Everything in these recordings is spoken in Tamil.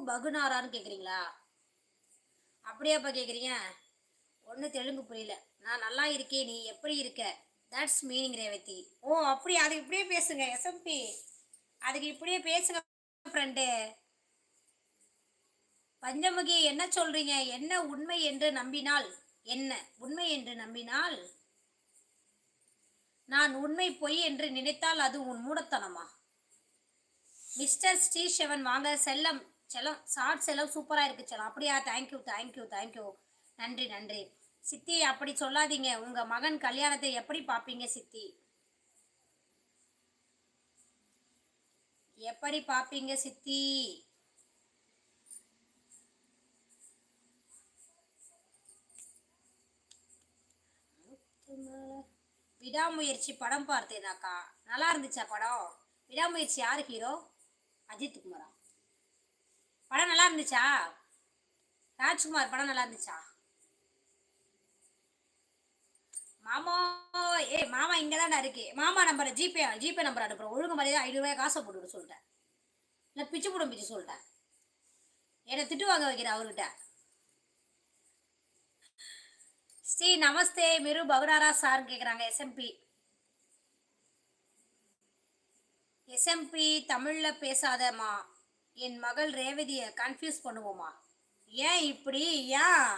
பகுனாரான்னு கேட்குறீங்களா? அப்படியாப்பா கேட்குறீங்க? ஒன்றும் தெலுங்கு புரியல. நான் நல்லா இருக்கேன், நீ எப்படி இருக்க? That's meaning Revathi. ஓ அப்படியா, அது இப்படியே பேசுங்க எஸ்எம்பி. அதுக்கு இப்படியே பேசுங்க ஃப்ரெண்டு. பஞ்சமுகி என்ன சொல்றீங்க? என்ன உண்மை என்று நம்பினால் என்ன? உண்மை என்று நம்பினால் நான் உண்மை பொய் என்று நினைத்தால் அது உன் மூடத்தனமா? மிஸ்டர் ஸ்ரீஷவன் வாங்க செல்லம். செல்லம் ஷார்ட் செல்லம் சூப்பராக இருக்கு செல்லம். அப்படியா? Thank you thank you thank you. நன்றி நன்றி சித்தி. அப்படி சொல்லாதீங்க. உங்க மகன் கல்யாணத்தை எப்படி பார்ப்பீங்க சித்தி? எப்படி பார்ப்பீங்க சித்தி? விடாமுயற்சி படம் பார்த்தேனாக்கா, நல்லா இருந்துச்சா படம்? விடாமுயற்சி யாரு ஹீரோ? அஜித் குமாரா? படம் நல்லா இருந்துச்சா? ராஜ்குமார் படம் நல்லா இருந்துச்சா? மாமா மாமா இங்கே தான் இருக்கு. மாமா நம்பரை ஜிபே நம்பர் அனுப்புகிறேன். ஒழுங்கு மரியாதை 500 காசை போட்டுவிட சொல்லிட்டேன். இல்லை பிச்சு போடும் பிச்சு சொல்லிட்டேன். என்னை திட்டு வாங்க வைக்கிறேன் அவர்கிட்ட. ஸ்ரீ நமஸ்தே மிரு பகுராரா சார் கேட்குறாங்க. எஸ்எம்பி தமிழில் பேசாதம்மா. என் மகள் ரேவதியை கன்ஃபியூஸ் பண்ணுவோமா? ஏன் இப்படி? ஏன்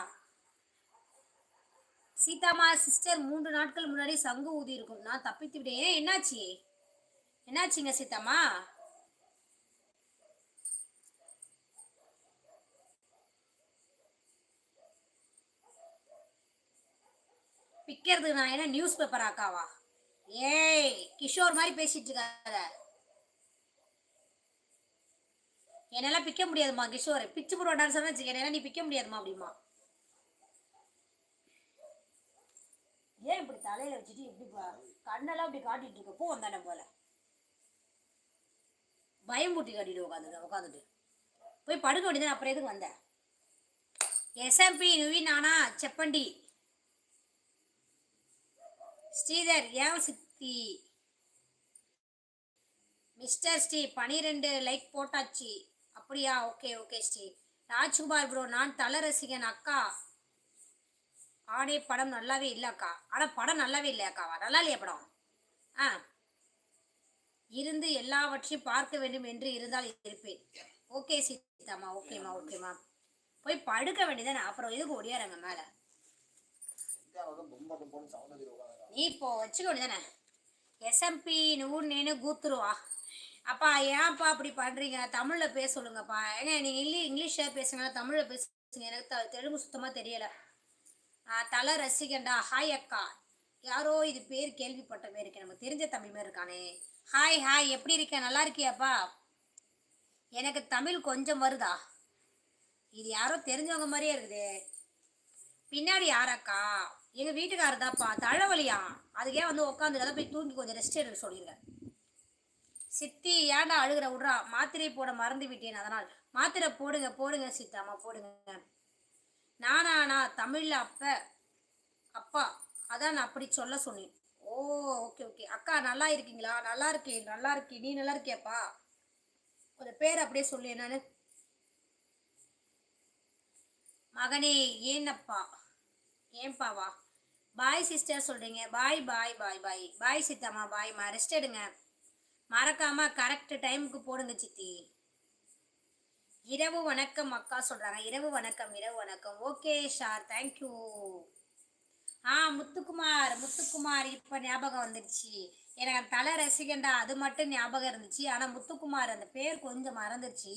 சீதாமா சிஸ்டர் 3 நாட்கள் முன்னாடி சங்கு ஊதி இருக்கும், நான் தப்பித்து விட்டேன். ஏன் என்னாச்சு? என்னாச்சுங்க சீதாமா? பிக்கிறது நான் என்ன நியூஸ் பேப்பர் ஆக்காவா? ஏய் கிஷோர் மாதிரி பேசிட்டு இருக்காத. என்னால பிக்க முடியாதுமா கிஷோர். பிச்சு போடுவா டான்ஸ் வச்சுக்க. என்னால நீ பிக்க முடியாதுமா அப்படிமா. ஏன் இப்படி தலையில வச்சுட்டு எப்படி கண்ணெல்லாம் இப்படி காட்டிட்டு இருக்க? போ வந்தானே போல பயம் பூட்டி காட்டிட்டு உட்காந்துட்டு போய் படுக்க வேண்டியது. அப்புறம் எதுக்கு வந்த? எஸ்எம்பி நுவி நானா செப்பண்டி. ஸ்ரீதர் ஏன் சித்தி? மிஸ்டர் ஸ்ரீ 12 லைக் போட்டாச்சு. அப்படியா? Okay okay Sri. Rajkumar bro நான் தல ரசிகன் அக்கா. ஆடே படம் நல்லாவே இல்லை அக்கா. ஆனால் படம் நல்லாவே இல்லை அக்காவா? நல்லா இல்லையா படம்? இருந்து எல்லாவற்றையும் பார்க்க வேண்டும் என்று இருந்தால் இருப்பேன். ஓகே சீதாமா. ஓகேம்மா ஓகேம்மா. போய் படுக்க வேண்டியதானே. அப்புறம் எதுக்கு ஒடியாரங்க மேலே? நீ இப்போ வச்சுக்க வேண்டியதானே. எஸ்எம்பி நூறு நேனு கூத்துருவா. அப்பா ஏன்ப்பா அப்படி பண்ணுறீங்க? தமிழில் பேச சொல்லுங்கப்பா. ஏங்க நீங்கள் இங்கிலீஷில் பேசுங்க, தமிழில் பேசுங்க. எனக்கு தெலுங்கு சுத்தமாக தெரியலை. தலை ரசிகண்டா. ஹாய் அக்கா. யாரோ இது பேர் கேள்விப்பட்ட பேர் இருக்கு. நமக்கு தெரிஞ்ச தமிழ் மாதிரி இருக்கானே. ஹாய் ஹாய், எப்படி இருக்க? நல்லா இருக்கியாப்பா? எனக்கு தமிழ் கொஞ்சம் வருதா? இது யாரோ தெரிஞ்சவங்க மாதிரியே இருக்குது. பின்னாடி யாராக்கா? எங்கள் வீட்டுக்காரர் தான்ப்பா. தழவலியா? அதுக்கே வந்து உட்காந்து அதை போய் தூங்கி கொஞ்சம் ரெஸ்ட் எடுக்க சொல்லியிருக்கேன். சித்தி ஏன்டா அழுகிற? விட்றா. மாத்திரை போட மறந்து விட்டேன், அதனால். மாத்திரை போடுங்க போடுங்க சித்தாமா போடுங்க. நானா தமிழில் அப்பா அதான் நான் அப்படி சொல்ல சொன்னேன். ஓ ஓகே ஓகே. அக்கா நல்லா இருக்கீங்களா? நல்லா இருக்கேன் நல்லா இருக்கேன். நீ நல்லா இருக்கியாப்பா? கொஞ்சம் பேர் அப்படியே சொல்லு. என்னன்னு? மகனே ஏன்னப்பா? ஏன்பாவா? பாய் சிஸ்டர் சொல்கிறீங்க. பாய் பாய் பாய் பாய் பாய் சித்தாமா. பாய்மா, ரெஸ்ட் எடுங்க. மறக்காம கரெக்ட் டைமுக்கு போடுங்க சித்தி. இரவு வணக்கம் அக்கா சொல்கிறாங்க. இரவு வணக்கம் இரவு வணக்கம். ஓகே ஷார் தேங்க்யூ. முத்துக்குமார் இப்போ ஞாபகம் வந்துடுச்சு. எனக்கு அந்த தலை ரசிகண்டா அது மட்டும் ஞாபகம் இருந்துச்சு. ஆனால் முத்துக்குமார் அந்த பேர் கொஞ்சம் மறந்துடுச்சு.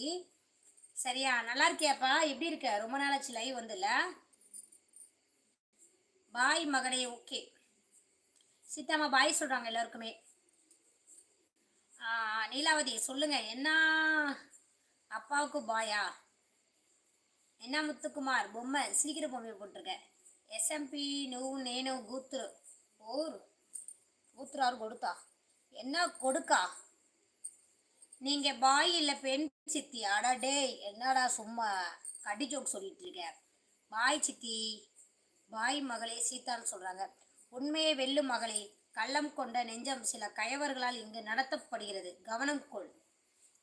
சரியா? நல்லா இருக்கியாப்பா? எப்படி இருக்க? ரொம்ப நாளாச்சு லைவ் வந்துல. பாய் மகனே. ஓகே சீதாமா பாய் சொல்கிறாங்க எல்லாருக்குமே. நீலாவதி சொல்லுங்க. என்ன அப்பாவுக்கு பாயா? என்ன முத்துக்குமார் பொம்மை சீக்கிரம் பொம்மை போட்டிருக்க. எஸ்எம்பி నువ్వు నేను கூத்துரு ஓர் கூத்துறாரு கொடுத்தா என்ன கொடுக்கா? நீங்க பாய் இல்லை பெண் சித்தி? அடா டே என்னடா சும்மா கடி ஜோக் சொல்லிட்டு இருக்க. பாய் சித்தி. பாய் மகளே சீதான்னு சொல்றாங்க. உண்மையை வெல்லும் மகளே. கள்ளம் கொண்ட நெஞ்சம் சில கயவர்களால் இங்கு நடத்தப்படுகிறது, கவனம் கொள்.